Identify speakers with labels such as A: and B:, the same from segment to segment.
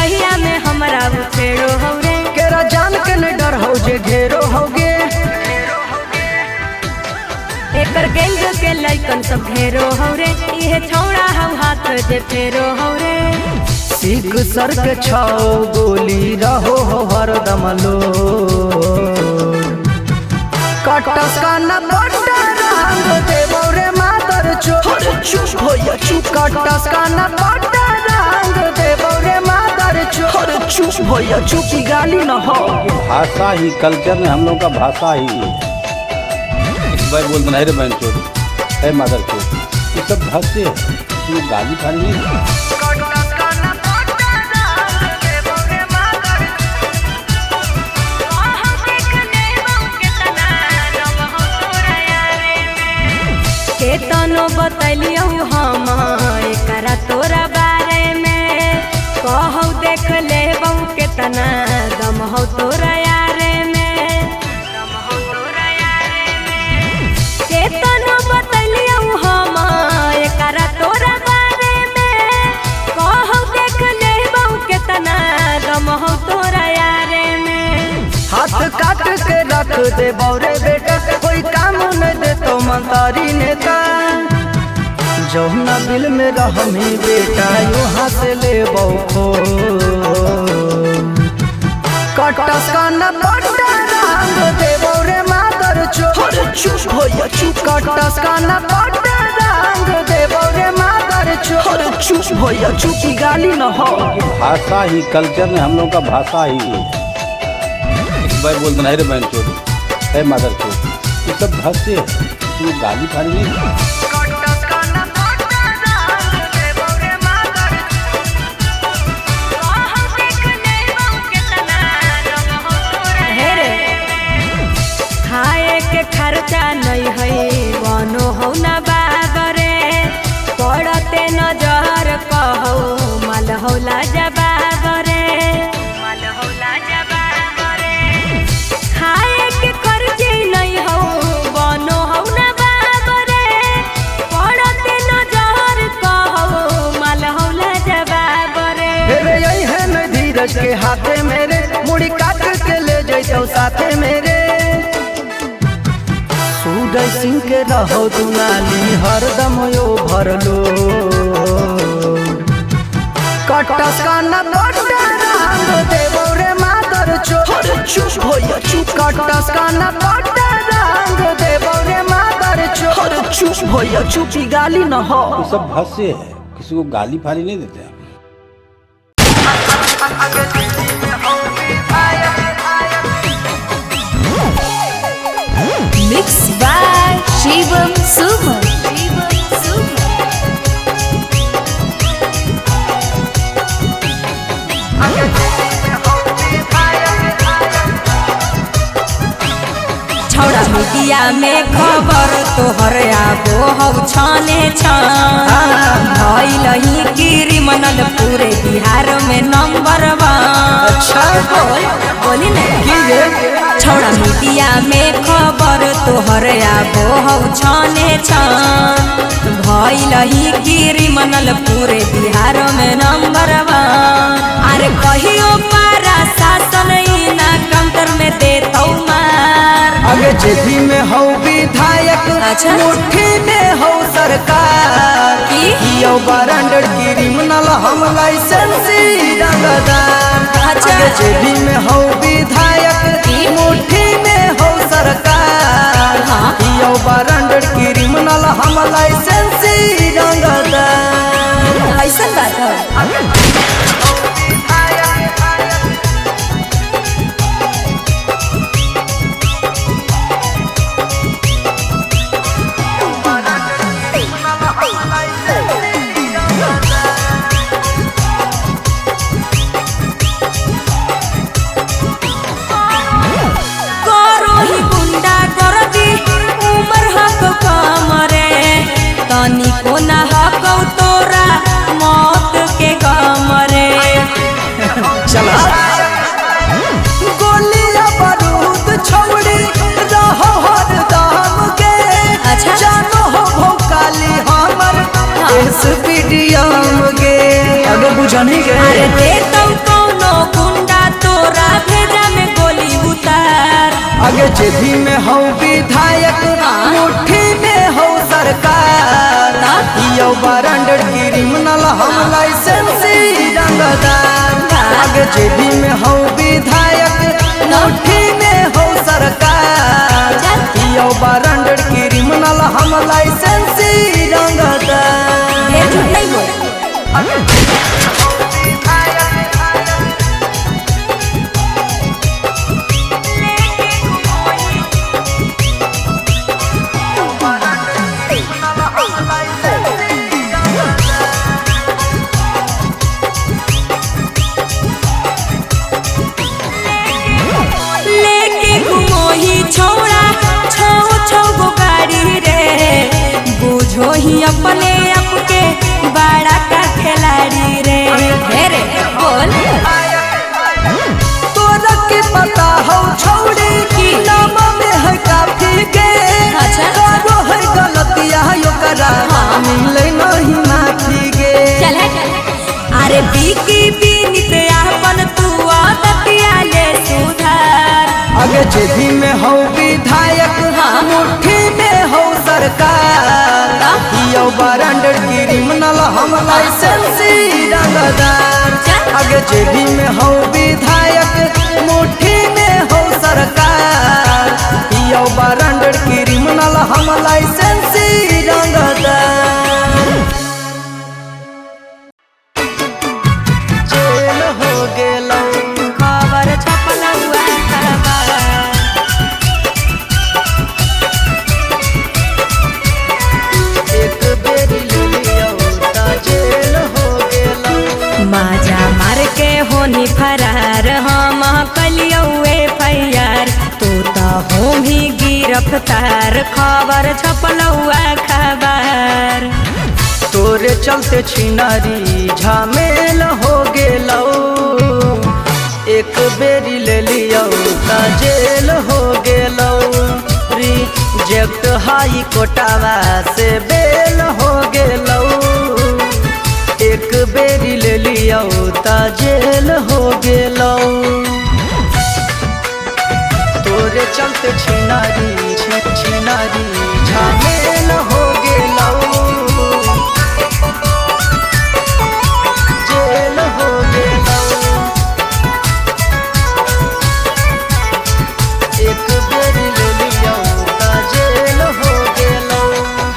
A: रहिया में हमरा उछेड़ो हो रे।
B: केरा जान के न डर हो जे घेरो होगे।
A: एकर गैंग के लइकन सब घेरो हो रे। इहे छौड़ा हौ हाथ जे फेरो हो रे।
B: सीख सर के छाओ गोली रहो हो हरदम लो। कटस का न पट्टा रंग देबो रे मादर चोर। चुप होया चुप। कटस का न पट्टा रंग देबो रे मादर चोर। चुप होया चुप की गाली न हो।
C: भाषा ही कल्चर में हम लोग का भाषा ही भाई बोलते नहीं रे बहन चोर है मादर चोर ये सब भाषे है गाली खाली नहीं।
A: केतनो बतलियो हम एकरा तोरा बारे में। कहौ देख ले बहु केतना दम हो तोरा यारे में। केतनो बतलियो हम एकरा तोरा बारे में। कहौ देख ले बहु केतना दम हो तोरा यारे में।
B: हाथ काट के रख दे बौरे बेटा कोई काम न दे तो मंतारी नेता। जौना बिल में रहमी बेटा यहाँ से ले बौखो। कटस का न पट्टा रंग दे बौरे मादर चोर। चुप होया चुप। कटस का न पट्टा रंग दे बौरे मादर चोर। चुप होया चुप की गाली न हो।
C: भाषा ही कल्चर में हम लोग का भाषा ही भाई बोलते नहीं रे बहन चोर है मादर चोर ये सब भाषे है गाली खाली नहीं।
A: खाए के खर्चा नहीं है वनो हो न बाबरे। पड़ते नजर कहो माल होला जबाबरे। खाए के खर्चे नहीं हो वनो हो न बाबरे। पड़ते नजर कहो माल होला जबाबरे।
B: यही है न धीरज के हाथे मेरे मुड़ी काट के ले जैतो साथे मेरे। सूरज सिंह के रहो दुनाली हरदम यो भरलो। कटस का न पट्टा रंग देबो रे मादर चोर। चुप होया चुप। कटस का न पट्टा रंग देबो रे मादर चोर। चुप होया चुप की गाली न हो।
C: ये सब भाषे है किसी को गाली फाली नहीं देते हैं।
D: Mixed by Shivam Suman. छौड़ा मीडिया में खबर तोहर आबो हौ छाने छान। भइलही क्रिमिनल पूरे बिहार में नंबर 1।
B: अच्छा
D: बोली ना छौड़ा मीडिया में खबर तोहर आबो हौ छाने छान। भइलही क्रिमिनल पूरे बिहार में नंबर 1। अरे कहियो पारा शासन ना काउंटर में देतौ मार।
B: आगे जेबी में हो विधायक
D: अच्छा।
B: मुट्ठी में हो सरकार। यो बरंडर क्रिमिनल हम लाइसेंसी रंगदार।
D: अच्छा।
B: आगे जेबी में हो विधायक मुट्ठी में हो सरकार।
D: हाँ।
B: यो बरंडर क्रिमिनल हम लाइसेंसी रंगदार।
D: ऐसा बात है। तनी को ना हकौ तोरा मौत के गम रे।
B: चला गोलियां बारूद छोड़ी रहो हर दाम के।
D: अच्छा।
B: जानो हो भोकाली हमर इस वीडियो के। अगर बुझनी के
D: अरे दे तो
B: आगे जेबी में हो विधायक मुट्ठी में हो सरकार यो ब्रांडेड क्रिमिनल हम लाइसेंसी रंगदार आगे जेबी में हो विधायक मुट्ठी में हो सरकार यो ब्रांडेड क्रिमिनल हम लाइसेंसी रंगदार
A: ढेर झूठ नहीं बोल।
D: लेके घूमो ही छोड़ा छो छो गो गाड़ी रे बुझो ही अपने आप के बड़ा का खिलाड़ी रे।
A: ढेर बोल।
B: तोरा के पता हो छोड़ी की नाम में है काफी के
A: अच्छा।
B: करो है गलतिया यो करा मिले नहीं माफी गे
A: चल हट।
D: अरे बीकी बीनित अपन तू आदतिया ले सुधार
B: आगे जेबी में हो विधायक मुट्ठी में हो सरकार यो ब्रांडेड क्रिमिनल हम लाइसेंसी रंगदार आगे जेबी में हो विधायक मुट्ठी में हो सरकार यो ब्रांडेड क्रिमिनल हम लाइसेंसी रंगदार जेल हो गेलो
D: खबर छपल हुआ खबर
B: एक बेरी ले लियो ता जेल हो गेलो
D: माजा मार के होनी फरार हम कलियो FIR तू तो हो भी गिरफ्तार खबर छपल हुआ खबर
B: तोरे चलते छिनारी झमेल हो गेलो एक बेरी ले लियो ता जेल हो गेलो रिजेक्ट हाई कोटावा से बेल हो गेलो एक बेरी ले लियो ता जेल हो गेलो तोरे चलते छिनारी छिनारी झमेल हो गेलो जेल हो गेलो एक बेरी ले लियो ता जेल हो गेलो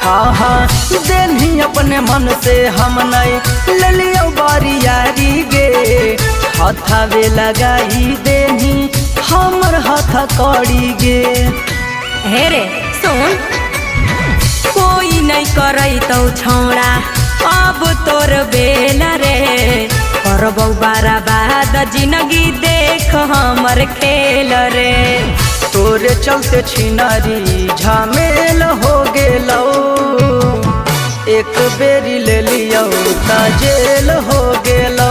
B: हाँ देनी अपने मन से हम नहीं ले लियो बारी यारी गे हथावे लगाई देनी हमर हाथ कड़ी गे
D: हे रे सुन कोई नहीं करई तो छौड़ा अब तोर बेल रे करबौ बर्बाद जिंदगी देख हमर खेल रे
B: तोरे चलते छिनारी झमेल हो गेलो एक बेरी ले लियो ता जेल हो गेलो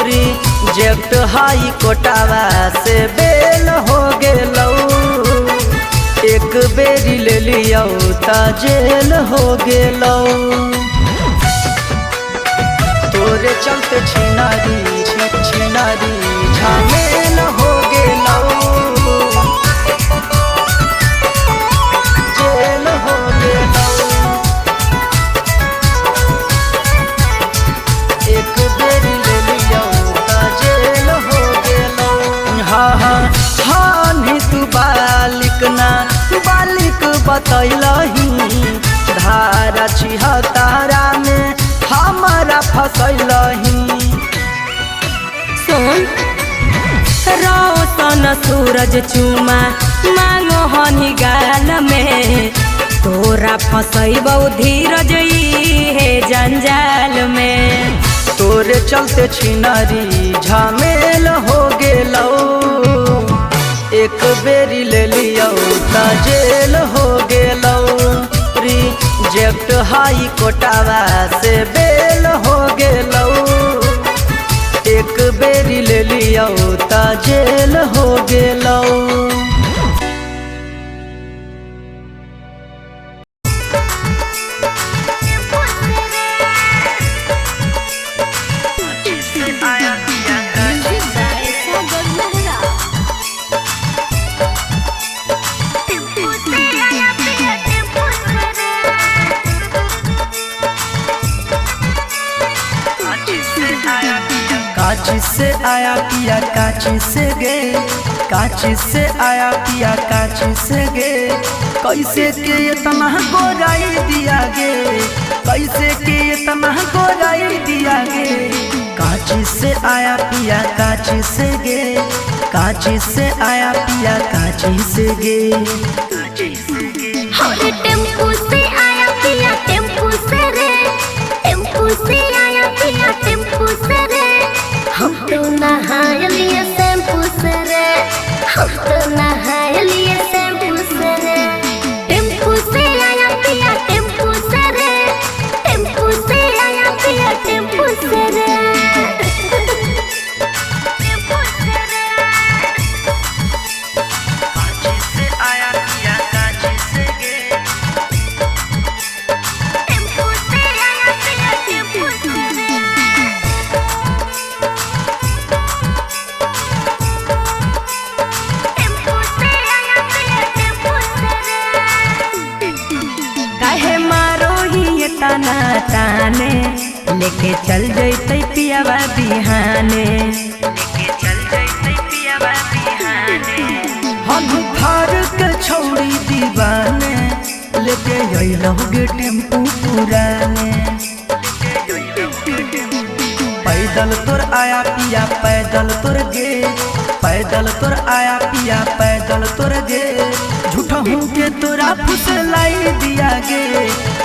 B: रिजेक्ट हाई कोटावा से बेल हो गेलो एक बेरी ले लियो ता जेल हो गेलो तोरे चलते छिनारी छिनारी झमेल हो गेलो जेल हो गेलो एक बेरी ले लियो ता जेल हो गेलो हाँ नहीं तू बालिक ना बालिक बतैलही धारा 76 में हमारा फसैलही
D: सुन रोशन सूरज चुमा मांगो हनी गाल में तोरा फसैबौ धीरज हे जंजाल में
B: तोरे चलते छिनारी झमेल हो गेलो एक बेरी ले लियो ता जेल हो गेलो रिजेक्ट हाई कोटावा से बेल हो गेलो एक बेरी ले लियो ता जेल हो गेलो काची से आया पिया काची से गे, काची से आया पिया काची से गे। कैसे के इतना गोराई दिया गे, कैसे के इतना गोराई दिया गे। काची से आया पिया काची से गे, काची से आया पिया काची से गे।
E: अरे टेम्पू से आया पिया टेम्पू से रे, टेम्पू से आया पिया टेम्पू से रे। हम तो नहाय लिए शैम्पू से रे, हम तो नहाय लिए शैम्पू से रे। टेम्पू से आया पिया टेम्पू से रे, टेम्पू से आया पिया टेम्पू से रे।
D: ताना ताने लेके चल जैते पियावा बिहाने, लेके चल जैते पियावा बिहाने।
B: हम थार के छौड़ी दीवाने लेके अइलौगे टेम्पू पुराने। पैदल तोर आया पिया पैदल तोर गे, पैदल तोर आया पिया पैदल तोर गे। झूठा हूँ के तोरा फुसलाई दिया गे,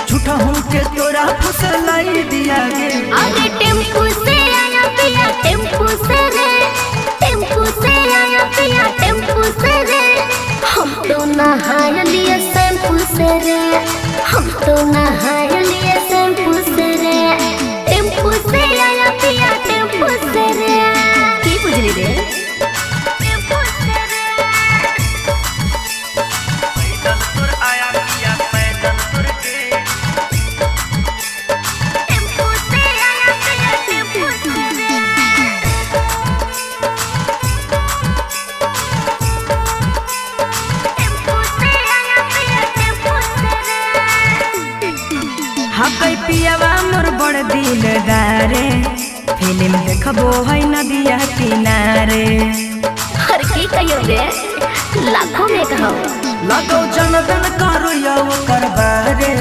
B: झूठा हूँ के तोरा फुसलाई दिया गे।
E: अरे टेम्पू से आया पिया टेम्पू से रे, टेम्पू से आया पिया टेम्पू से रे। हम तो नहाय लिए शैम्पू से रे, हम तो नहाय लिए शैम्पू से रे। टेम्पू से आया पिया टेम्पू से रे। की बुझली रे? टेम्पू से रे।
B: पैदल तोर आया पिया पैदल तोर गे।
E: टेम्पू से आया पिया टेम्पू से रे। टेम्पू से आया पिया टेम्पू से रे।
D: हकै पियावा मोर बड़ दिलदारे, फिल्म देखबो है नदिया किनारे।
E: हर की कहियो रे, लाखों में कहो।
B: लगो जनगण करो यो करबारे,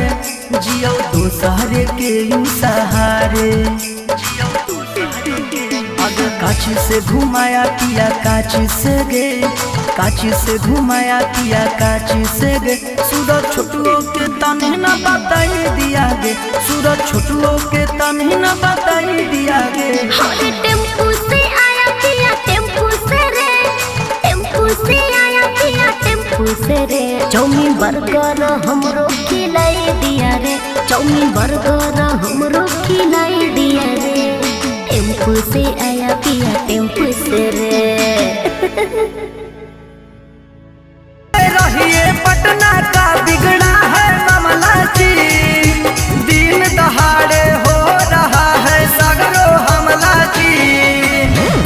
B: जियो दोसरे के यू सहारे। अगर काची से घुमाया पिया काची से गे, काची से घुमाया पिया काची से गे। सूरज छोटुओ के तने न बताई दिया गे, सूरज छोटुओ के तने न बताई दिया गे।
E: अरे टेम्पू से आया पिया टेम्पू से रे, टेम्पू से आया पिया टेम्पू से रे। चाउमीन बर्गर हमरो खिलाई दिया रे, चाउमीन बर्गर हमरो खिलाई दिया रे। टेम्पू से आया पिया टेम्पू से रे।
B: रहिए पटना का बिगड़ा है मामला जी, दिन दहाड़े हो रहा है सगरो हमला जी।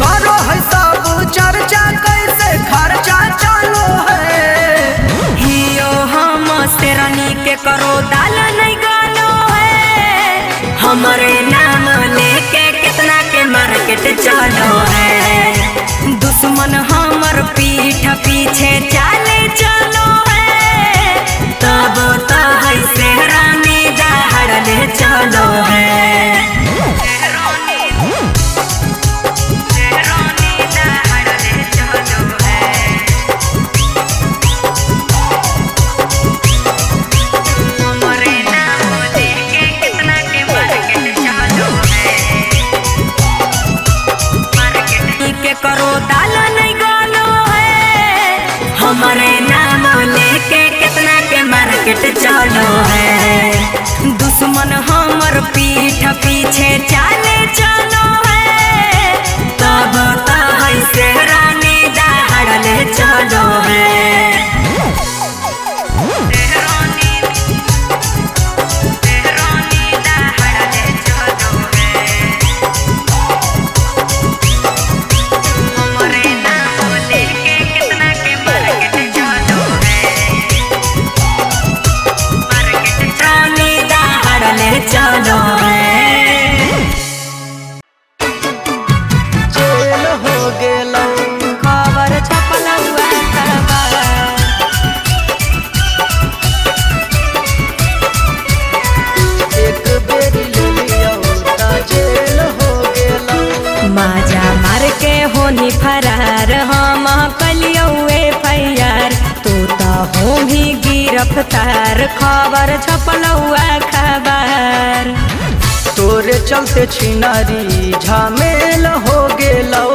B: करो है सब चर्चा कैसे खर्चा चलो है।
D: हियो हम शेरनी के करो दाल नहीं गालो है, हमारे नाम लेके कितना के मार्केट चलो है। दुश्मन हमर पीठ पीछे चाले चलो है, तब तो है शेरनी दहाड़ले चलो है। करो दाल नहीं गालो है, हमारे नाम लेके कितना के मार्केट चलो है। दुश्मन हमर पीठ पीछे चाले चलो है, तब तो है शेरनी दहाड़ले चलो है। चलो है। मार के होनी फरार हम कलियो FIR तू तो हो भी गिरफ्तार खबर छपलौआ खबर
B: तोरे चलते छिनारी झमेल हो गेलौ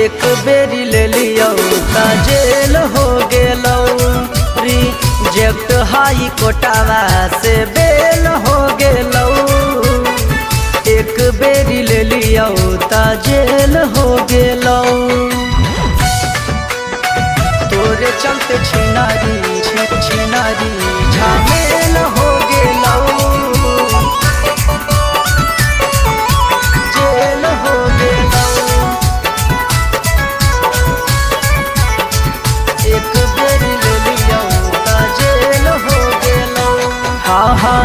B: एक बेरी ले लियो ता जेल हो गेलौ रिजेक्ट हाई कोटावा से बेल हो गेलौ एक बेरी ले लियो ता जेल हो गेलौ तोरे चलते छिनारी झमेल हो गेलौ जेल हो गेलौ एक बेरी ले लियो ता जेल हो गेलौ हाँ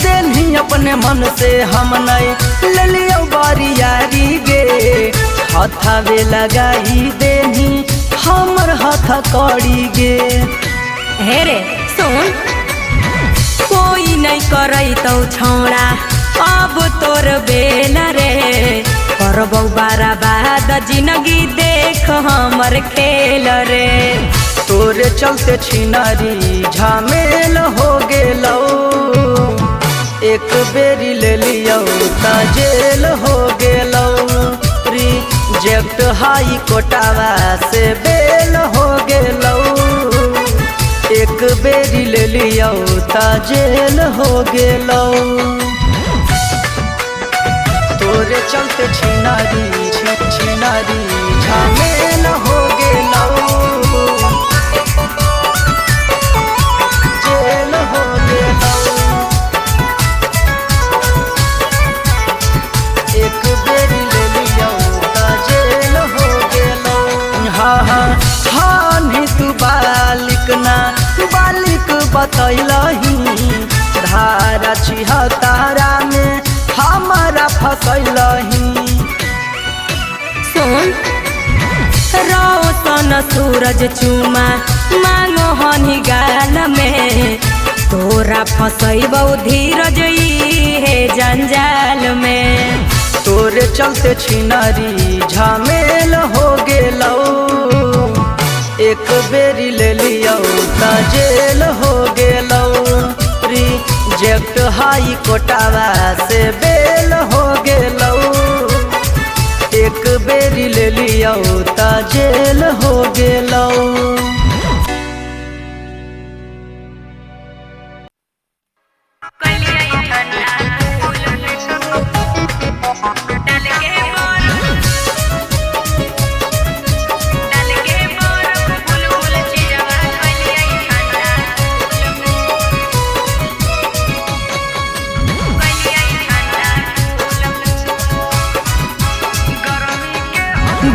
B: देनी अपने मन से हम नहीं ले लियो बारी यारी गे हथावे लगाई देनी हमर हाथ कड़ी गे
D: हे रे सुन कोई नहीं करई तो छौड़ा अब तोर बेल रे करबौ बारा बाद जिंदगी देख हमर खेल रे
B: तोरे चलते छिनारी झमेल हो गेलौ एक बेरी ले लियो ता जेल हो गेलौ रिजेक्ट हाई कोटावा से बेल हो गेलौ एक बेरी ले लियो ता जेल हो गेलौ तोरे चलते छिनारी झमेल हो गेलौ जेल हो गेलौ एक बेरी ले लियो ता जेल हो गेलौ हाँ नहीं तू बालिक बतैलही धारा 76 में हमारा फसैलही
D: सुन रोशन सूरज चुमा मांगो हनी गाल में तोरा फसैबौ धीरज हे जंजाल में
B: तोरे चलते छिनारी झमेल हो गेलौ एक बेरी ले लियो ता जेल हो गेलौ रिजेक्ट हाई कोटावा से बेल हो गेलौ एक बेरी ले लियो ता जेल हो गेलौ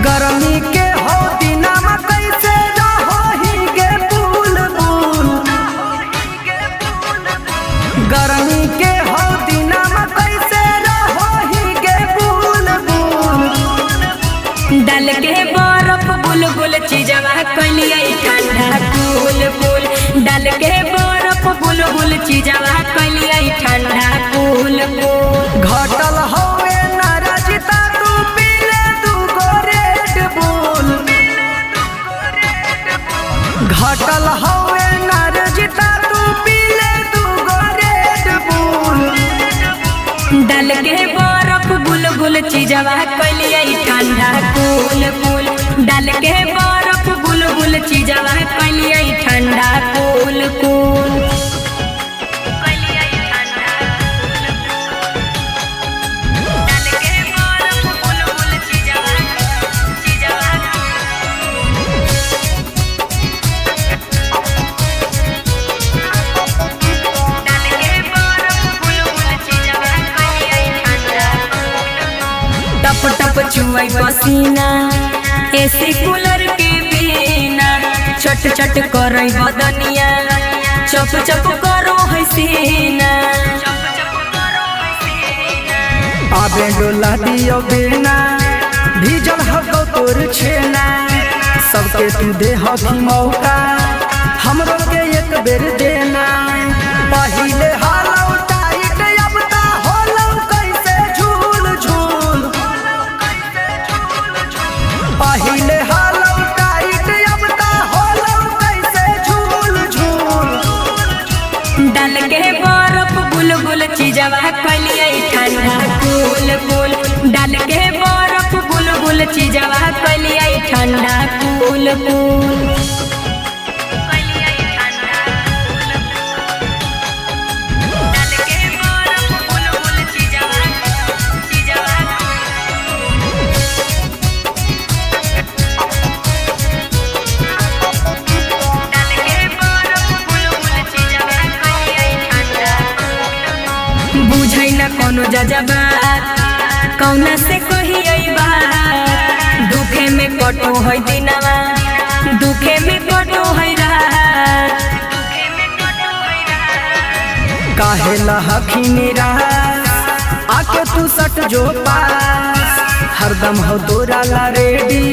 B: गर्मी के हो दिनमा कैसे रहोही गे बुलबुल गर्मी के हो दिनमा कैसे रहोही गे बुलबुल
D: डाल के बर्फ बुलबुल चीजवा कलिए ठंडा कूल कूल डाल के बर्फ बुलबुल चीजवा कलिए ठंडा कूल कूल
B: घटल होवे नाराजिता तू पीले तू गो रेड बुल घटल होवे नाराजिता तू पीले तू गो रेड बुल
D: डाल के बर्फ बुलबुल चीजवा कलिए ठंडा कूल कूल डाल के बर्फ बुलबुल चीजवा कलिए ठंडा कूल कूल टप टप चुआई पसीना एसी कूलर के बिना छट छट करई बदनिया चप चप करो है सीना
B: आबे डोला दियो बिना भीजल हगो तोर छेना सबके तू दे हकी मौका हमरो के एक बेर देना पहिले हालौ टाइट अब ता होलौ कैसे झूल झूल पहिले हालौ टाइट अब ता होलौ कैसे झूल झूल।
D: डाल के बर्फ बुलबुल चीजवा कलिए ठंडा कूल कूल। डाल के बर्फ बुलबुल चीजवा कलिए ठंडा कूल कूल। बुझै न कोनो जजबा कौना से कही बात। दुखे में कटो है दिनवा दुखे में कटो है रात।
B: काहे लहखिनी रात आके तू सट जो पास। हरदम हो दोरा ला रेडी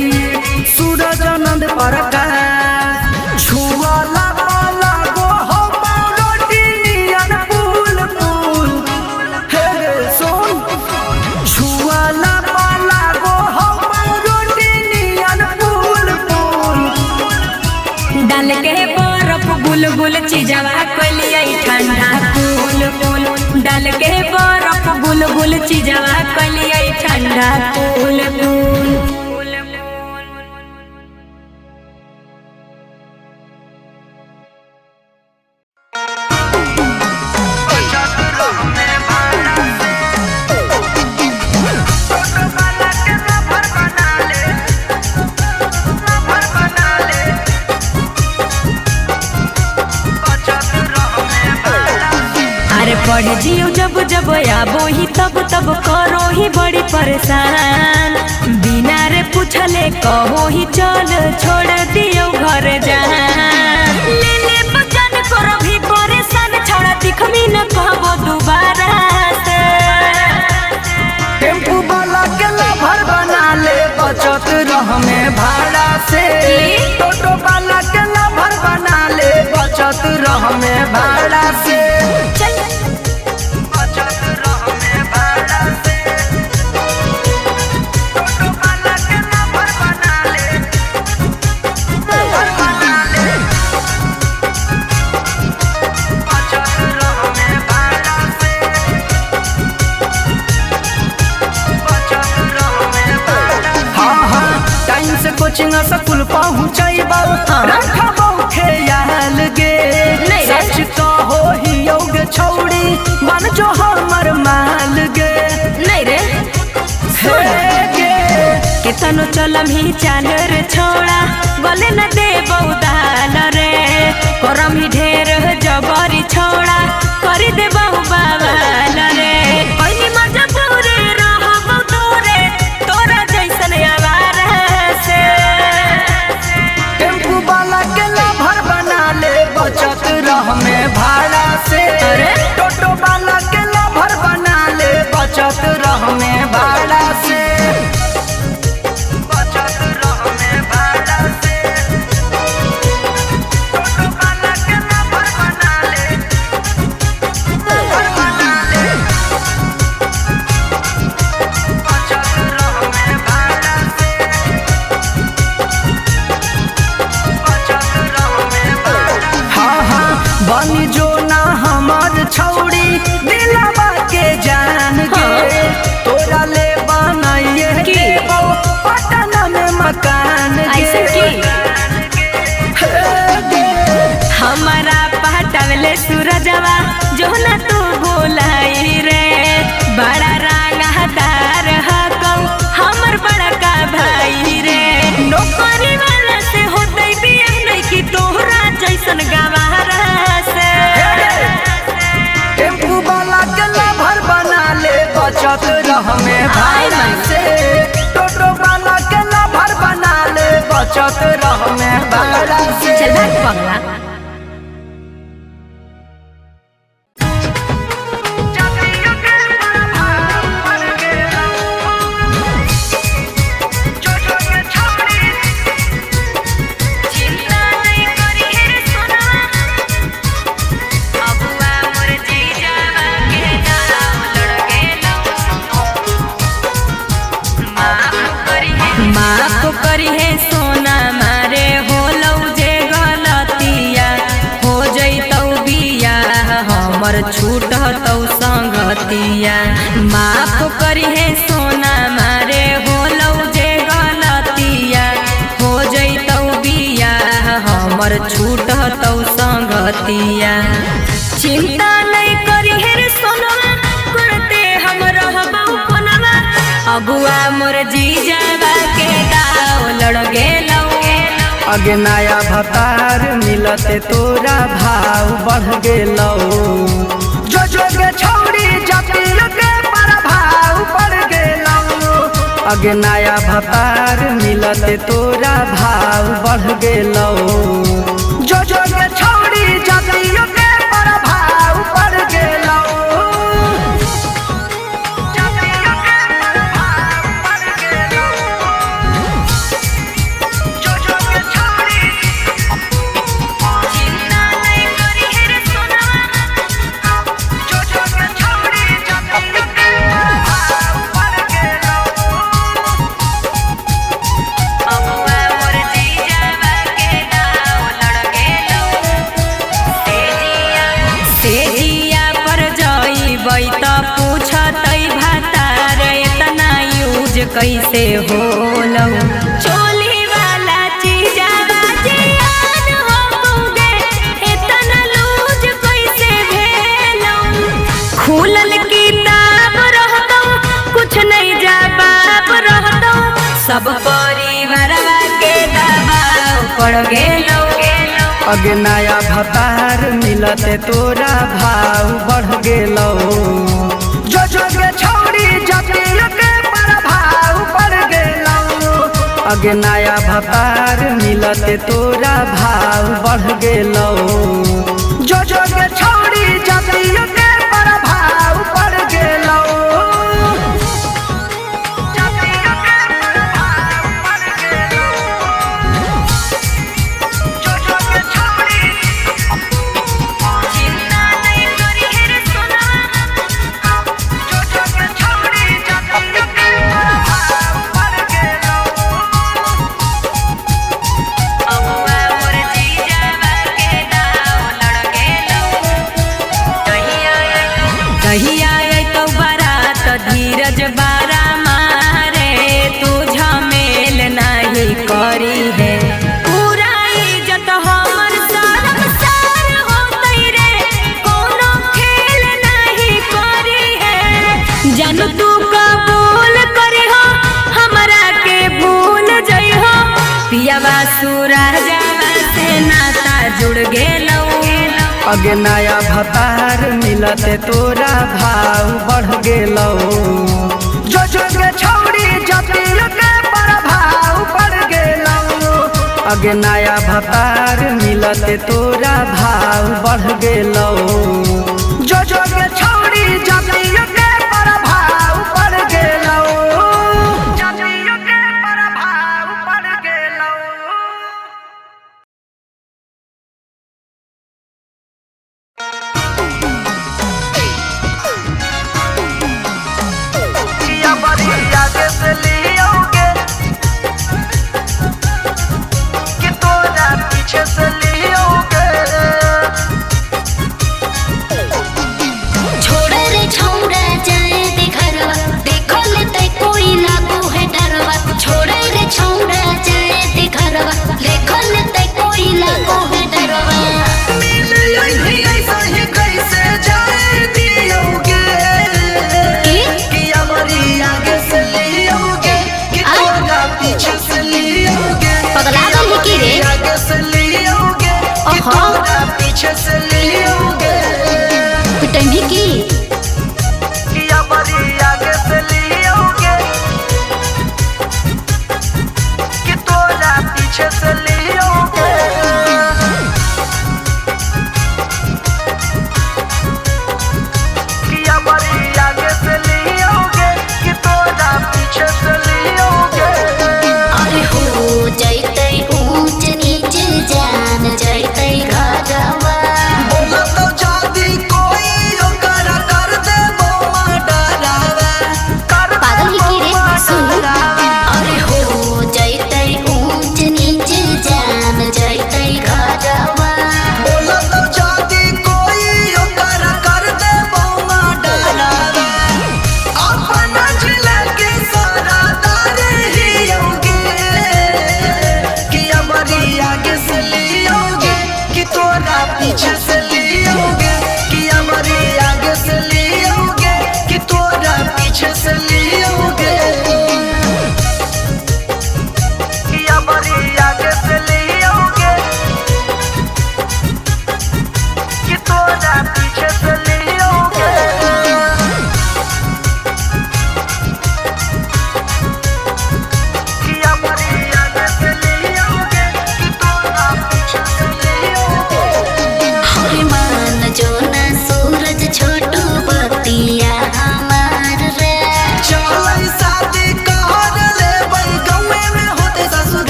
B: सूरज आनंद प्रकाश। छुआला वाला गो हो रोटी नियन फूल फूल। हे सोन छुआला वाला गो हो रोटी नियन फूल फूल।
D: डाल के बर्फ बुलबुल चीजवा कलिए ठंडा कूल कूल। डाल के बर्फ बुलबुल चीजवा कलिए ठंडा कूल कूल। पढ़ जियो जब जब आबो ही तब तब करो ही बड़ी परेशान। बिना रे पूछले कहो ही चल छोड़ दियो घर जान। ले ले बचन करो भी परेशान छोड़ दिखमी न कहबो दोबारा से।
B: टेम्पू वाला के लभर बना ले बचत रह में भाड़ा से। टोटो वाला के लभर बना ले बचत रह में भाड़ा से। कोचिंग स्कूल पहुँचैबौ रखबौ ख्याल गे। सच कहो ही योग छौड़ी बन जो हमर माल गे।
D: नहीं रे केतनो चलम ही चाल रे छोड़ा गले न देबौ दाल रे। करम ही ढेर जबरी छोड़ा करी देबौ बाबाल रे। पहिली मजबूरी रहबौ दूरे तोरा जैसन आवारा से।
B: टेम्पू वाला के लभर बना ले बचत रह में भाड़ा से। टोटो वाला के लभर बना ले बचत रह में भाड़ा से। बचत रह में भाड़ा से। टोटो वाला के लभर बना ले बचत रह में भाड़ा से। बनी जो ना हमार छौड़ी दिलवा के जान गे। तोरा ले बनाइए देबौ पटना में मकान गे।
D: हमारा पहटावले सूरजवा जो न तू बोलाई रे। बड़ा रंगदार हकौ हमर बड़ा का भाई रे। नौकरी वाला से होतै बिया नहीं कि तोहरा जैसन गवारा से।
B: टेम्पू वाला के लभर बना ले बचत रह में भाड़ा से। टोटो वाला के लभर बना ले बचत रह में भाड़ा से।
D: चल भाग पगला। माफ करी है सोना मारे होलौ जे गलतिया हो जैतौ बिया हमर छूटतौ संगतिया। माफ करी है सोना मारे होलौ जे गलतिया हो जैतौ बिया हमर छूटतौ संगतिया। चिंता नहीं करी है रे सोनवा करते हम रहबौ कोनवा अगुआ मोर जीजावा के दाव लड़ गेलौ।
B: अगे नया भतार मिलते तोरा भाव बढ़ गेलौ। जो के छौड़ी जातियों के प्रभाव बढ़ गेलौ। अगे नया भतार मिलते तोरा भाव बढ़ गेलौ। जो के छौड़ी जातियों के प्रभाव बढ़ गेलौ।
D: कैसे होलौ चोली वाला चीजावा जियान होगे इतना लूज कैसे भेलौ। खुलल किताब रहतौ कुछ नहीं जवाब रहतौ सब परिवारवा के दबाव पड़ गेलौ।
B: अगे नया भतार मिलते तोरा भाव बढ़ गेलौ। जो के छौड़ी जातियों के प्रभाव बढ़ गेलौ। अगे नया भतार मिलते तोरा भाव बढ़ गेलौ। जो के छौड़ी जातियों के प्रभाव बढ़ गेलौ।
D: धीरज बारा मारे तू झमेल नहीं करी है पूरा इज्जत हमर सरम सार होतै रे कोनो खेल नहीं करी है। जानू तू कबूल करी हो हमरा के भूल जई हो पियावा सूरजवा से नाता जुड़ गेलौ।
B: अगे नया भतार मिलते तोरा भाव बढ़ गेलौ। जो के छौड़ी जातियों के प्रभाव बढ़ गेलौ। अगे नया भतार मिलते तोरा भाव बढ़ गेलौ। जो के छौड़ी जातियों के प्रभाव बढ़ गेलौ। जातियों के प्रभाव बढ़ गेलौ। आगे से लियोगे कि तोरा पीछे से लियोगे।
E: छोड़ रे छोड़ा जाए दे घरवा देखो लेते कोई लागू है डरवा। छोड़ रे छोड़ा जाए दे घरवा देखो लेते कोई लागू है डरवा।
B: ऐसा ही कैसे जाए दियोगे कि हमारी आगे से लियोगे कि तोरा पीछे से लियोगे।
E: पगला गल है की रे
B: आगे से लियोगे कि तोरा पीछे से लियोगे।
E: पिटनी की
B: कि हमारी आगे से लियोगे कि तोरा पीछे से लियोगे। कि हमारी आगे से लियोगे कि तोरा पीछे से लियोगे।
E: अरे हो जैते ऊंच नीच जान जैते घरवा।
B: बोला तो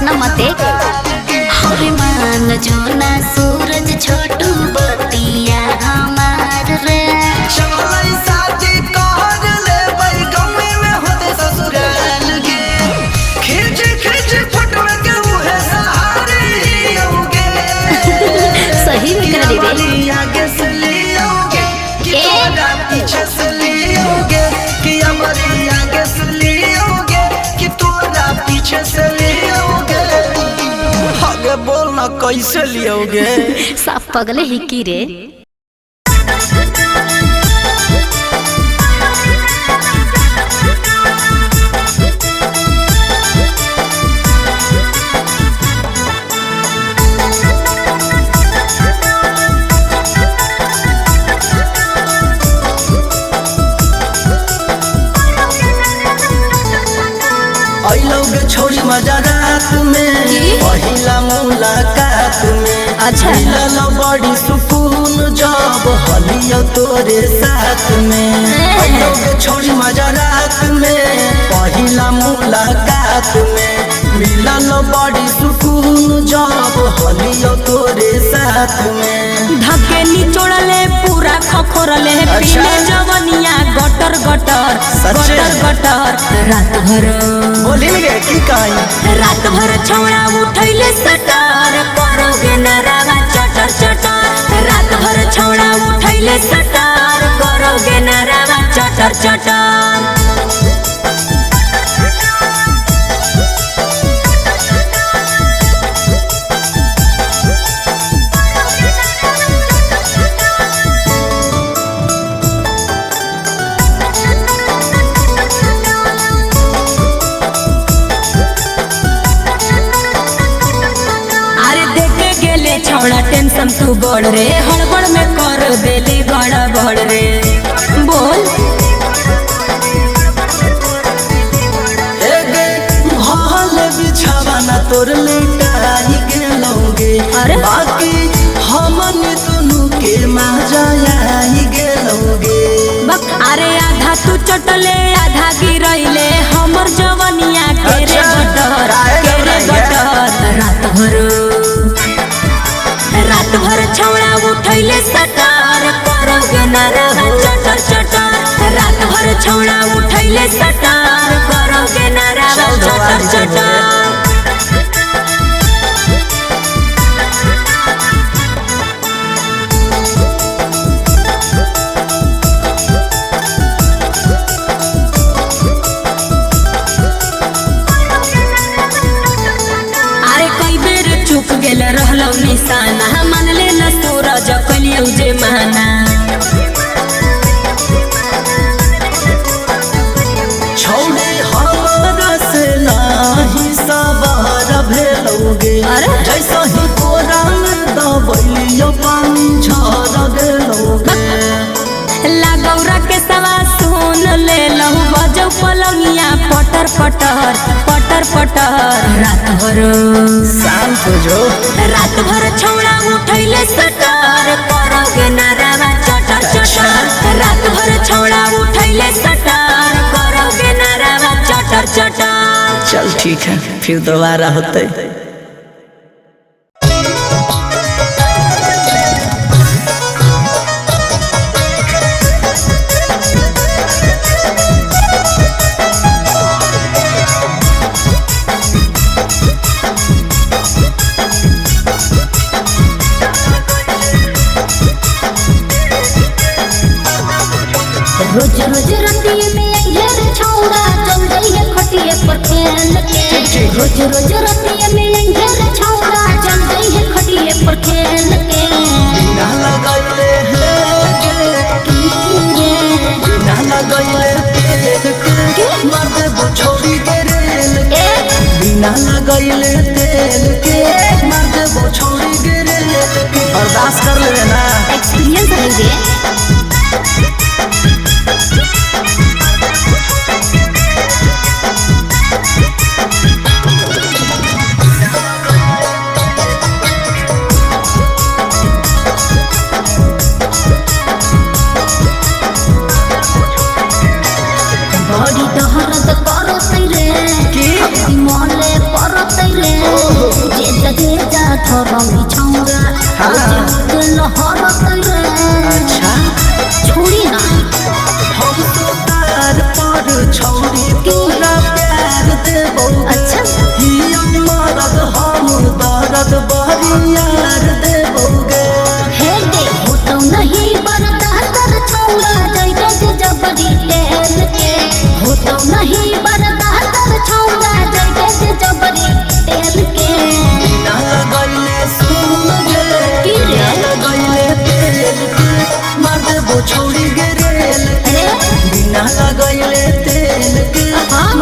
E: इतना मत हरे मान जो ना सूरज छोटू बतिया हमार रे
B: चलई शादी कर ले भाई गमे में होते ससुराल के खींच खींच फोटो के उहे सहारे होगे
E: सही में कर ले रे
B: आगे से लियोगे कि तोरा पीछे से लियोगे कि हमारी आगे से लियोगे कि तोरा पीछे से लियोगे आगे बोलना कैसे लियोगे
E: साफ पगले ही की रे
B: छोड़ी मजा रात में पहिला मुलाकात में
E: अच्छा
B: मिलल बड़ी सुकून जब हलियो तोरे साथ में छोड़ी मजा रात में पहिला मुलाकात में मिलल बड़ी सुकून जब हलियो तोरे साथ में
D: धके निचोड़ले पूरा खखोरले पीले जवनिया गटर गटर गटर गटर रात भर
B: बोली रे की काई
D: रात भर छौड़ा उठैले सटर करोगे नरावा चटर चटर रात भर छौड़ा उठैले सटर करोगे नरावा चटर चटर छौड़ा टेंशन तू बढ़ रे हड़बड़ में कर देले गड़बड़ रे बोल
B: हले बिछावाना तोर लेटाई गेलोगे
D: अरे
B: बाकी हमन दोनों के मजा आई गेलोगे
D: अरे आधा तू चटले आधा गिरैले हमर जवनिया के रे गटर रात भर छौड़ा उठैले सटर करोगे नरावा चटर चटर रात भर छौड़ा उठैले सटर करोगे नरावा चटर चटर रहलौ निशाना मन ले न सूरज कलियौ जे माना
B: छौड़े हमरा से नाही सवार भेलौगे जैसा ही कोरा में दबलियो पानी झर गेलौगे
D: लागौरा के सवा सुन ले लहु बजौ पलंगिया पटर पटर पटर पटर रात भर
B: शांत हो जो
D: रात भर छौड़ा उठैले सटर करोगे नरावा चटर चटर रात भर छौड़ा उठैले सटर करोगे नरावा चटर चटर
B: चल ठीक है फिर दोबारा होते
E: रोज रोज रतिये में घेर छौड़ा चल गई है खटिए पर खेल के रोज रोज रतिये में घेर छौड़ा चल गई है खटिए पर खेल के
B: बिना लगैले बिना लगैले तेल के मार दे छोड़ी के रेल के बिना लगैले तेल के मार दे छोड़ी के रेल के बर्दाश्त कर ले ना
E: एक्सपीरियंस है ये बड़ी दहरत करत रे की मोले परत रे धरमी छौरा दिल हरत रे
B: अच्छा
E: छोड़ी ना
B: हम तो तार पर छौरी तोरा प्यार देबो
E: अच्छा
B: हियन मरद हम दर्द बरियार देबोगे
E: हे दे हो तो नहीं बर्दाश्त छौरा जइबे जे जबरी टेल के हो तो नहीं बर्दाश्त छौरा जइबे जे जबरी टेल के
B: ना लगैले सुन गे
E: की रे?
B: ना लगैले तेल के मार देबो छौरी गे रेल के बिना लगैले तेल के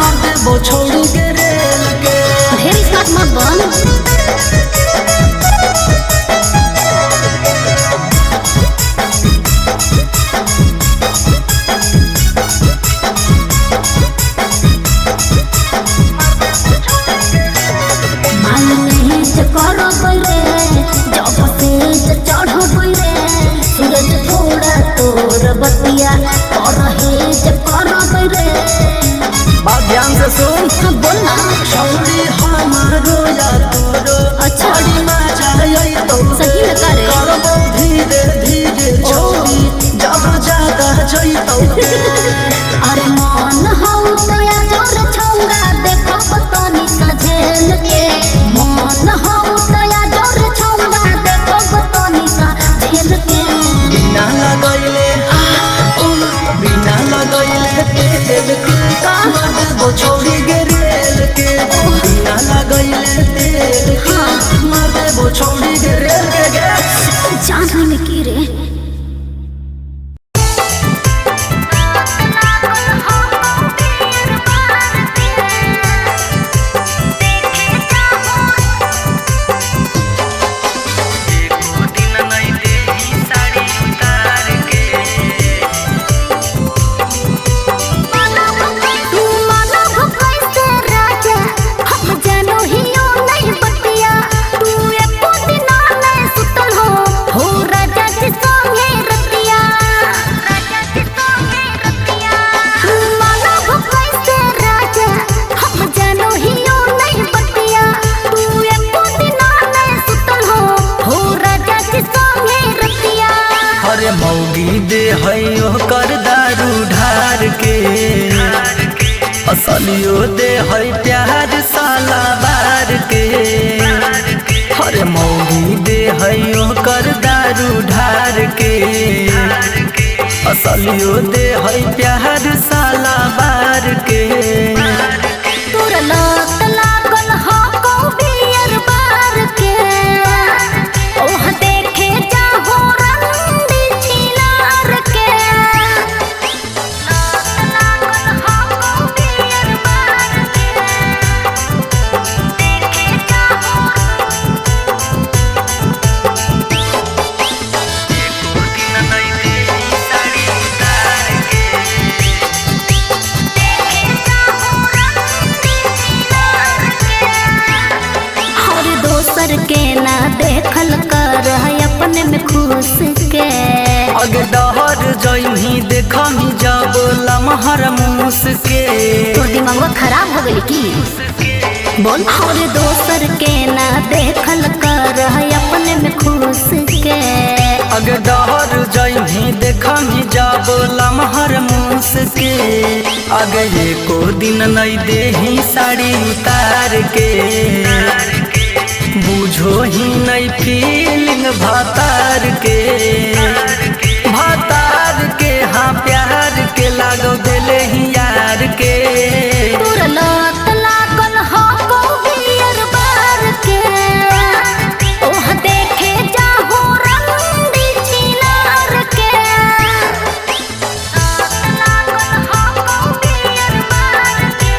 B: मार देबो छौरी गे रेल के
E: ढेर स्टार्ट मत बन बतिया और हेज कर रे
B: बात ध्यान से सुन
E: बोल ना
B: छौरी हमारो या तोरो
E: अच्छा।
B: बड़ी मजा आई तो
E: सही में करे।
B: करबो धीरे धीरे छौरी जब ज्यादा जइतो
E: अरे मन हौ तया जोर छौरा देखो पतनी का झेल के मन हौ तया जोर छौरा देखो पतनी का झेल के
B: बिना लगैले तेल के मार देबो छौरी गे रेल के बिना लगैले तेल के मार देबो छौरी गे रेल के
E: जान में की रे
B: मौगी दे है कर दारू ढार के असलियो दे है प्यार साला बार के हरे मौगी दे है कर दारू ढार के असलियो दे है प्यार साला बार के
E: तोरा लत लागल हो को बियर बार के ओह देखे जाहो रंडी छिनार के लत लागल हो को बियर बार के देखे जाहो के ना देखल कर अपने में खुश के
B: अगे डहर जइही देखमी जब लमहर मूस के
E: तोर दिमाग खराब हो गई की बोल और दोसर के ना देखल कर अपने में खुश के
B: अगे डहर जइही देखमी जब लमहर मूस के अगे एको दिन नहीं देही साड़ी उतार के बुझो ही नहीं फीलिंग भातार के हाँ प्यार के लागो दिले ही यार के
E: तोर लत लागल हो को बियर बार के ओह देखे जाहो रंडी छिनार के लत लागल हो को बियर बार के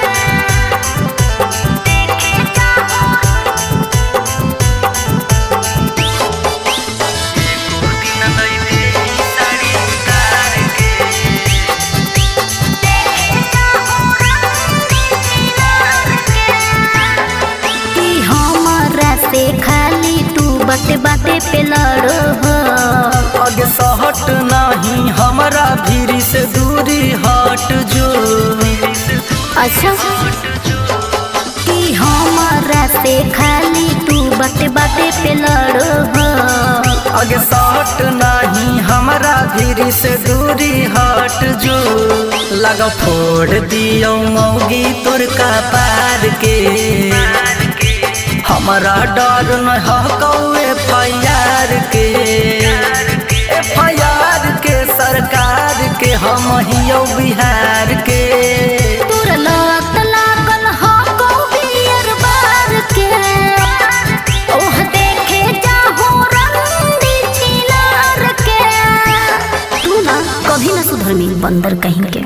E: देखे जाहो खाली तू बाते बाते पे लड़ो हो
B: अगे सहट नहीं हमारा भीरी से दूरी हट जो
E: अच्छा कि हमारा से खाली तू बाते बाते पे लड़ो हो।
B: आगे सट नहीं हमारा धीरे से दूरी हट जो लगा फोड़ दियो मौगी तोर का पार के हमारा डर न हकौए FIR के सरकार के हम हियो बिहार के
E: तोर लत लागल हो को बियर बार के ओह देखे जाहो रंडी छिनार के तू ना कभी ना सुधरनी बंदर कहीं के।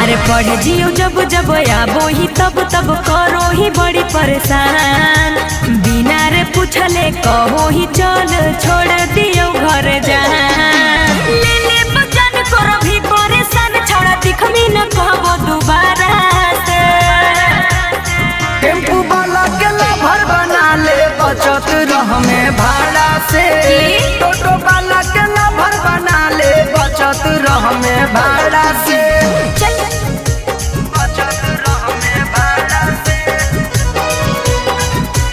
D: अरे पढ़ जियो जब जब आबो ही तब तब करो ही बड़ी परेशान बिना रे पूछले कहो ही चल छोड़ दियो घर जान ले ले बचन करो भी परेशान छोड़ दिखमी न कहबो दोबारा से
B: टेम्पू वाला के लभर बना ले बचत रह में भाड़ा से टोटो वाला के लभर बना ले बचत रह में भाड़ा से बचत रह में भाड़ा से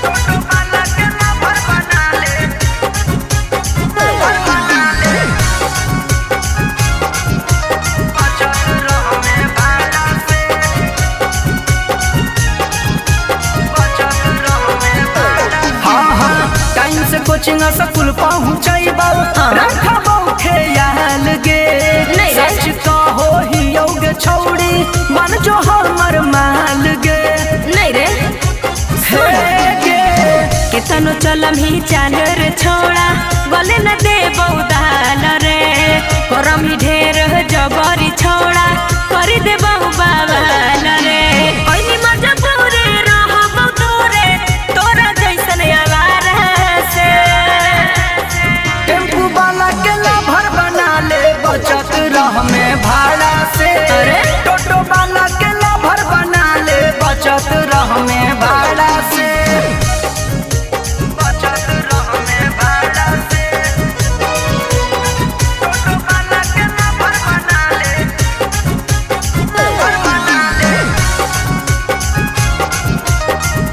B: टोटो वाला के लभर बना ले बचत रह में भाड़ा से टाइम से कोचिंग स्कूल पहुँचैबौ रखबौ ख्याल गे सच कहो हियोगे छौड़ी बन जो हमर माल गे
D: नहीं रे केतनो चलम ही चाल रे छोड़ा गले न दे बहुदाल रे करम ही ढेर जबरी छोड़ा कर दे बहु बाबाल रे ओइनी मजबूरी रहबौ दूरे तोरा जैसन आवारा से
B: टेम्पू वाला के लभर बना ले बचत रह में भाड़ा से टोटो वाला के लभर बना ले बचत रह में भाड़ा से बचत रह में भाड़ा से टोटो वाला के लभर बना ले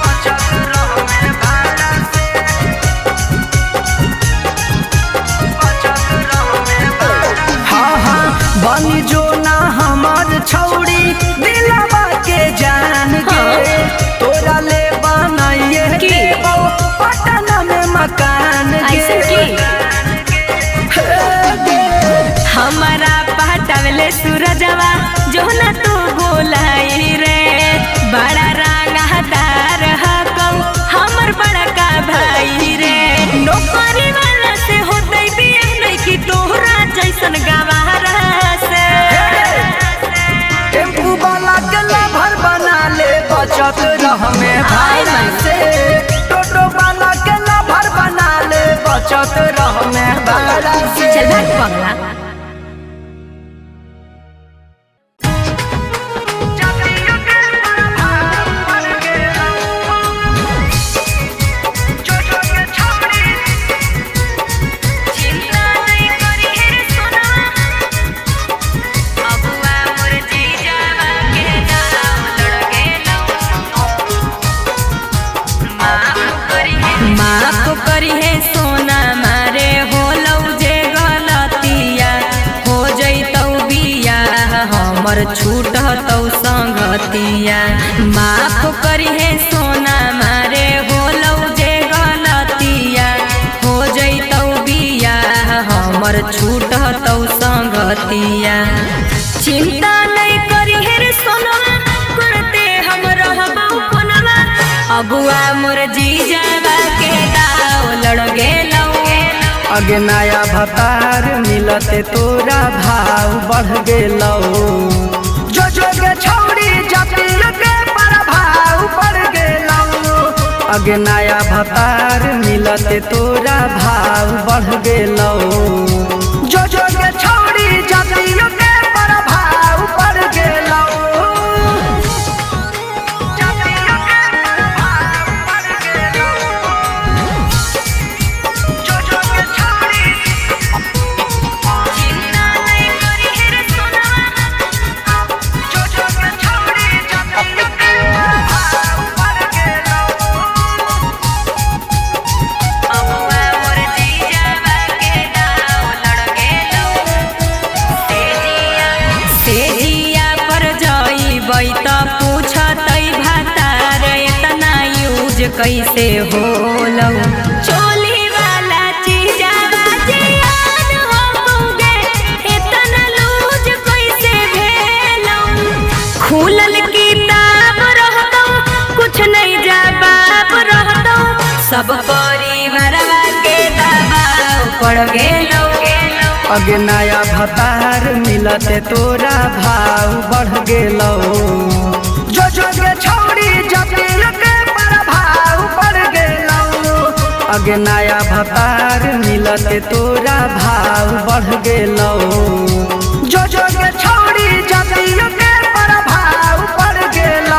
B: बचत रह में भाड़ा से बनी जो ना हमार छौड़ी दिलवा के जान गे तोरा ले बनाइए देबौ पटना में मकान गे
D: हमारा पहटावले सूरजवा जो न तू बोलाई रे बड़ा रंगदार हकौ हमर बड़ा का भाई रे नौकरी वाला से होतै बियाह नहीं कि तोहरा जैसन गवारा से
B: टेम्पू वाला के लभर बना ले बचत रह में भाड़ा से टोटो वाला के लभर बना ले बचत रह में भाड़ा से
D: चल भाग पगला माफ करी है सोना मारे हो लौ जे गलतिया हो जैतौ बिया हमर छूटतौ संगतिया माफ करी है सोना मारे हो लौ जे गलतिया हो जैतौ बिया हमर छूटतौ संगतिया चिंता नहीं करी है रे सोना करते हम रहबौ कोनवा अबुआ मोर जीजावा के दाव लड़ गेलौ
B: अगे नया भतार मिलते तोरा भाव बढ़ गेलौ जो के छौड़ी जतिया के प्रभाव बढ़ गेलौ अगे नया भतार मिलते तोरा भाव बढ़ गेलौ जो के छौड़ी जतिया के प्रभाव बढ़ गेलौ जतिया के प्रभाव
D: कैसे होलौ चोली वाला चीजावा जियान हो गए इतना लूज कैसे भेलौ खुलल किताब रहतौ कुछ नहीं जवाब रहतौ सब परिवारवा के दबाव पड़ गेलौ
B: अगे नया भतार मिलते तोरा भाव बढ़ गेलौ जो के छौड़ी जतिल के प्रभाव पड़ गेलौ अगे नया भतार मिलते तोरा भाव बढ़ गेलौ जो के छौड़ी जतिल के प्रभाव पड़ गेलौ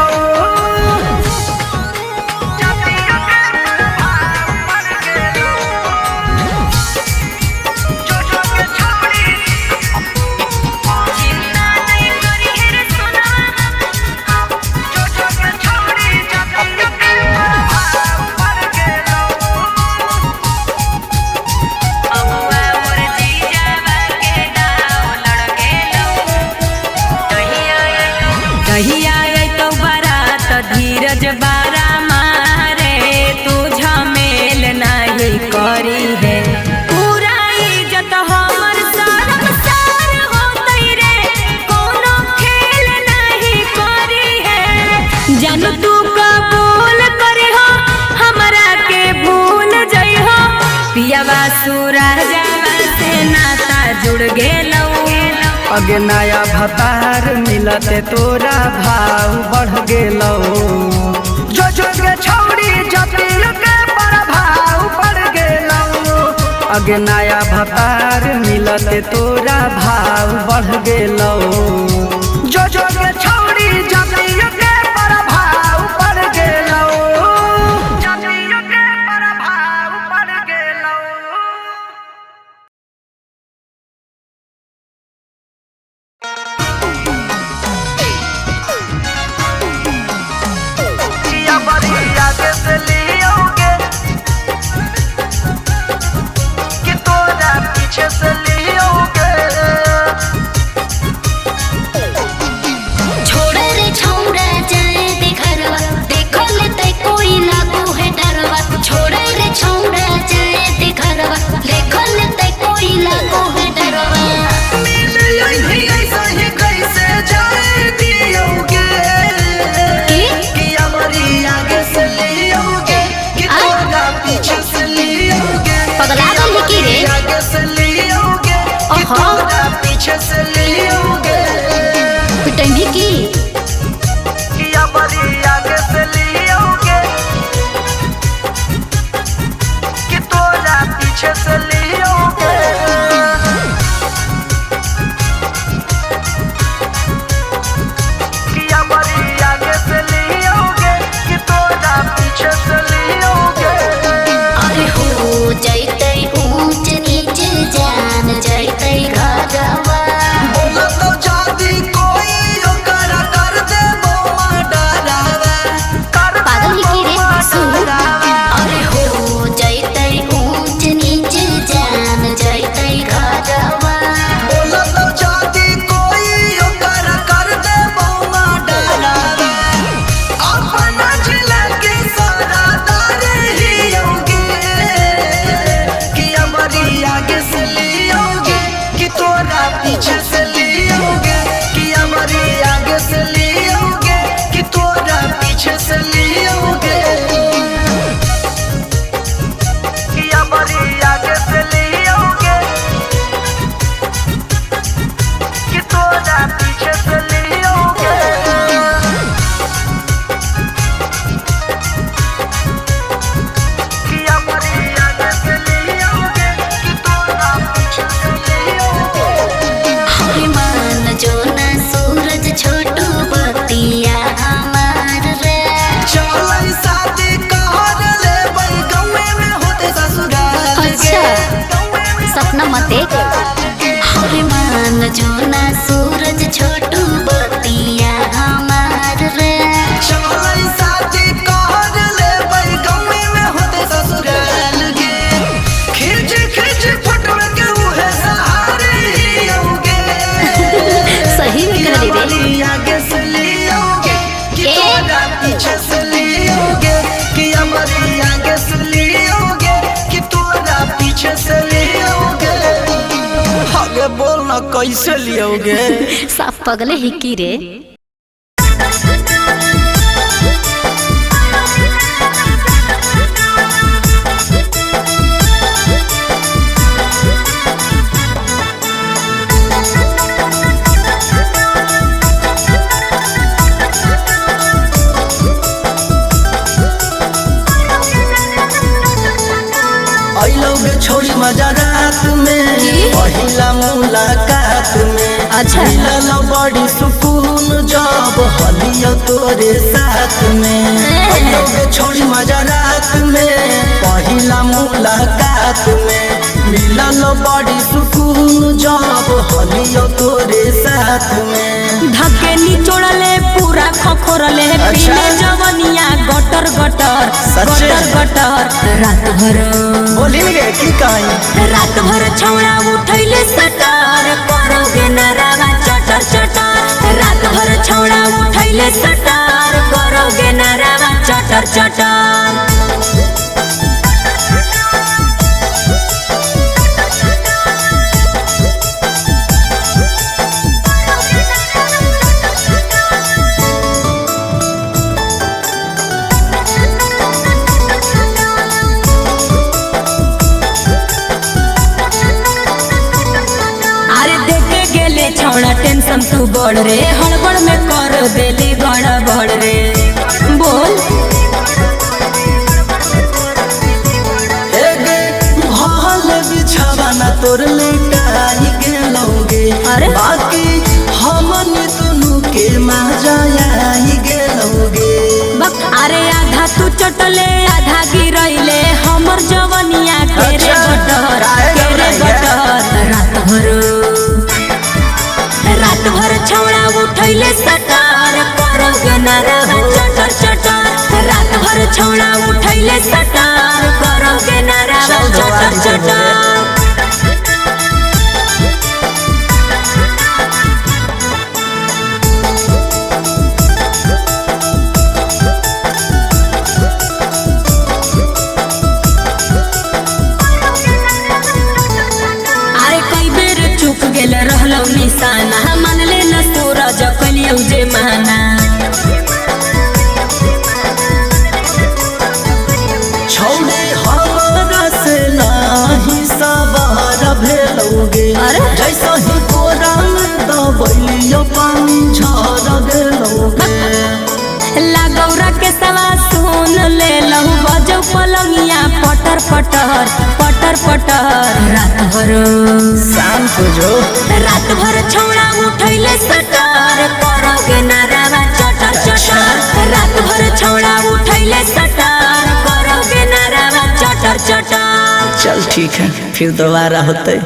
D: कहिया अइतौ बारात धीरज बारा मारे तू झमेल नहीं करी है पूरा इज्जत हमर सारम सार होतै रे कोनो खेल नहीं करी है जन तू कबूल करी हो हमरा के भूल जई हो पियावा सूरजवा से नाता जुड़ गेलौ
B: अगे नया भतार मिलते तोरा भाव बढ़ गेलौ जो के छौड़ी जतिल के प्रभाव पड़ गेलौ अगे नया भतार मिलते तोरा भाव बढ़ गेलौ जो के छौड़ी जतिल के प्रभाव पड़ गेलौ जतिल के प्रभाव पड़ गेलौ
E: छोड़े रे छौड़ा जाए दे घरवा देखो ले ते कोई लागू है डरवा छोड़े रे छौड़ा जाए दे घरवा देखो ले ते कोई लागू है डरवा पगला गल की रे ओहो
B: पीछे से लियोगे
E: पिटंगी की
B: किया बड़ी आगे से लियोगे कि तोरा पीछे से लियोगे किया बड़ी आगे से लियोगे कि तोरा पीछे से लियोगे
E: अरे हो जैते ऊंच नीच जान जैते घरवा
B: बोला तो जादी कोई ओकरा कर दे बोमा डरावा
E: पागल ही की रे सुन अरे हो जैते ऊंच नीच जान जैते घरवा
B: बोला तो जादी कोई ओकरा कर दे बोमा डरावा अपना जिला के सारा दारे ही होगे कि हमारी आगे से लियोगे कि तोरा पीछे से लियोगे कि हमारी आगे से लियोगे कि तोरा पीछे से लियोगे कि हमारी आगे से लियोगे कि तोरा पीछे से लियोगे कि हमारी आगे से लियोगे कि तोरा पीछे से लियोगे
E: हरे मान जो ना सूरज छोटू बतिया हमार रे
B: चलै शादी कहर ले बई गौवे में होते ससुराल
E: अच्छा सपना मत देख हरे मान जो ना सूरज छोटू बतिया हमार रे
B: चलै शादी कहर ले बई गौवे में होते ससुराल गे खिच खिच फोटो के उहे सहारे ही होगे
E: सही में कह रे
B: हमारी आगे से लियोगे कि तोरा पीछे से लियोगे कि हमारी कैसे लियोगे?
E: साफ पगले ही की रे।
B: छोड़ी मजा रात में पहिला मुलाकात में।
E: अच्छा
B: मिलल बड़ी सुकून जब हलियो तोरे साथ में। छोड़ी मजा रात में पहिला मुलाकात में। मिलल बड़ी सुकून जब हलियो तोरे साथ में।
D: धके निचोड़ले पूरा खखोरले पीले जवनिया गटर गटर गटर गटर रात भर
B: बोली रे की कहीं
D: रात भर छौड़ा उठैले सटर करोगे नरावा चटर चटर रात भर छौड़ा उठैले सटर करोगे नरावा चटर चटर। छौड़ा टेंशन तू बढ़ रे हड़बड़ में कर देले गड़बड़ रे बोल
B: बिछावाना तोर लेटाई गेलोगे।
D: अरे
B: बाकी हमन दुनू के मजाई गेलोगे।
D: अरे आधा तू चटले आधा गिरैले हमर जवनिया के रे गटर रात भर छौड़ा उठैले सटर करोगे नरावा चटर चटर रात भर छौड़ा उठैले सटर करोगे नरावा चटर चटर। रहलौ निशाना मानले न सूरज कलियौ जे माना।
B: छौड़े हमरा से नाही सवार भेलौगे। जैसा ही कोरा में दबैलियो पानी झर गेलौगे।
D: लागौरा के सवा सुन ले लहू बजौ पलंगिया पटर पटर पटर पटर रात भर
B: शांत हो जो
D: रात भर छौड़ा उठैले सटर करोगे नरावा चटर चटर रात भर छौड़ा उठैले सटर करोगे नरावा चटर चटर।
B: चल ठीक है फिर दोबारा होते।